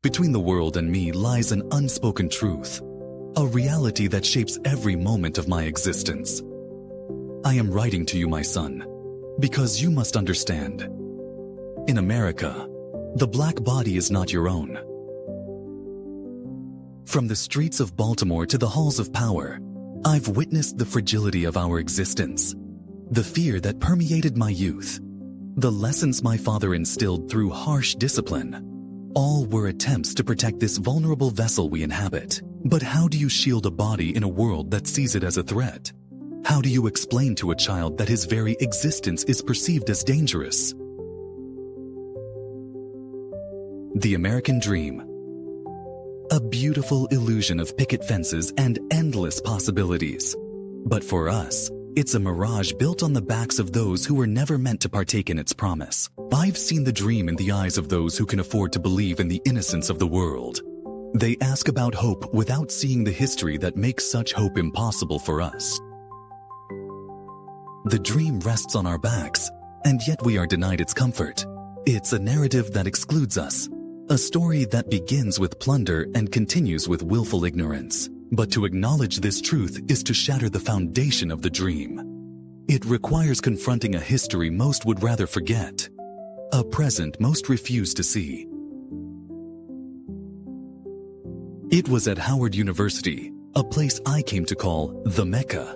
Between the world and me lies an unspoken truth, a reality that shapes every moment of my existence. I am writing to you, my son, because you must understand. In America, the black body is not your own. From the streets of Baltimore to the halls of power, I've witnessed the fragility of our existence, the fear that permeated my youth, the lessons my father instilled through harsh discipline. All were attempts to protect this vulnerable vessel we inhabit. But how do you shield a body in a world that sees it as a threat? How do you explain to a child that his very existence is perceived as dangerous? The American Dream. A beautiful illusion of picket fences and endless possibilities. But for us, it's a mirage built on the backs of those who were never meant to partake in its promise. I've seen the dream in the eyes of those who can afford to believe in the innocence of the world. They ask about hope without seeing the history that makes such hope impossible for us. The dream rests on our backs, and yet we are denied its comfort. It's a narrative that excludes us, a story that begins with plunder and continues with willful ignorance. But to acknowledge this truth is to shatter the foundation of the dream. It requires confronting a history most would rather forget, a present most refuse to see. It was at Howard University, a place I came to call the Mecca,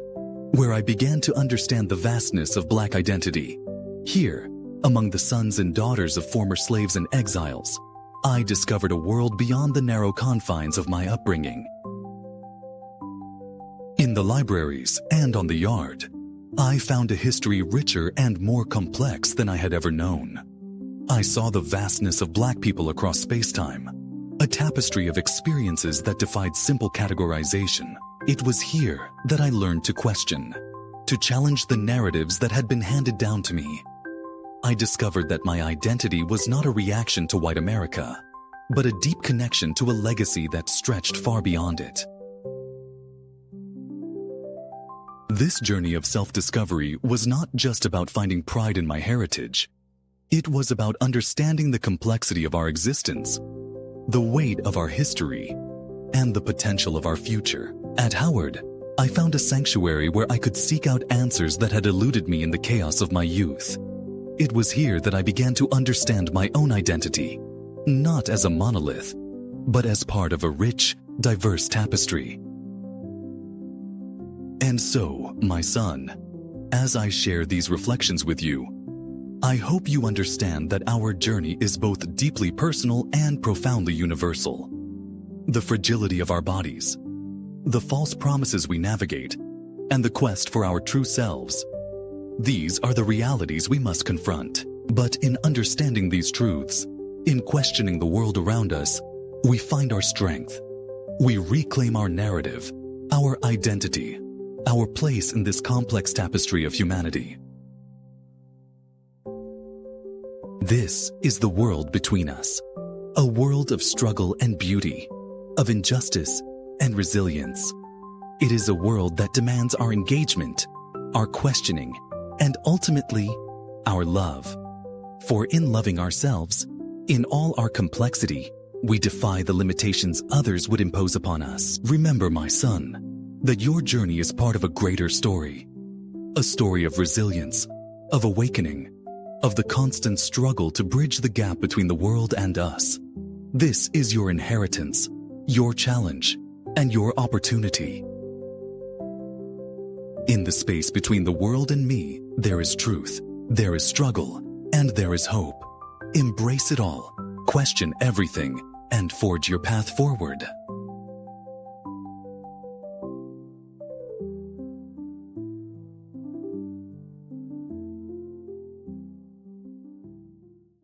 where I began to understand the vastness of Black identity. Here, among the sons and daughters of former slaves and exiles, I discovered a world beyond the narrow confines of my upbringing. In the libraries and on the yard, I found a history richer and more complex than I had ever known. I saw the vastness of Black people across space-time, a tapestry of experiences that defied simple categorization. It was here that I learned to question, to challenge the narratives that had been handed down to me. I discovered that my identity was not a reaction to white America, but a deep connection to a legacy that stretched far beyond it. This journey of self-discovery was not just about finding pride in my heritage. It was about understanding the complexity of our existence, the weight of our history, and the potential of our future. At Howard, I found a sanctuary where I could seek out answers that had eluded me in the chaos of my youth. It was here that I began to understand my own identity, not as a monolith, but as part of a rich, diverse tapestry. And so, my son, as I share these reflections with you, I hope you understand that our journey is both deeply personal and profoundly universal. The fragility of our bodies, the false promises we navigate, and the quest for our true selves. These are the realities we must confront. But in understanding these truths, in questioning the world around us, we find our strength. We reclaim our narrative, our identity, our place in this complex tapestry of humanity. This is the world between us, a world of struggle and beauty, of injustice and resilience. It is a world that demands our engagement, our questioning, and ultimately, our love. For in loving ourselves, in all our complexity, we defy the limitations others would impose upon us. Remember, my son, that your journey is part of a greater story, a story of resilience, of awakening, of the constant struggle to bridge the gap between the world and us. This is your inheritance, your challenge, and your opportunity. In the space between the world and me, there is truth, there is struggle, and there is hope. Embrace it all, question everything, and forge your path forward.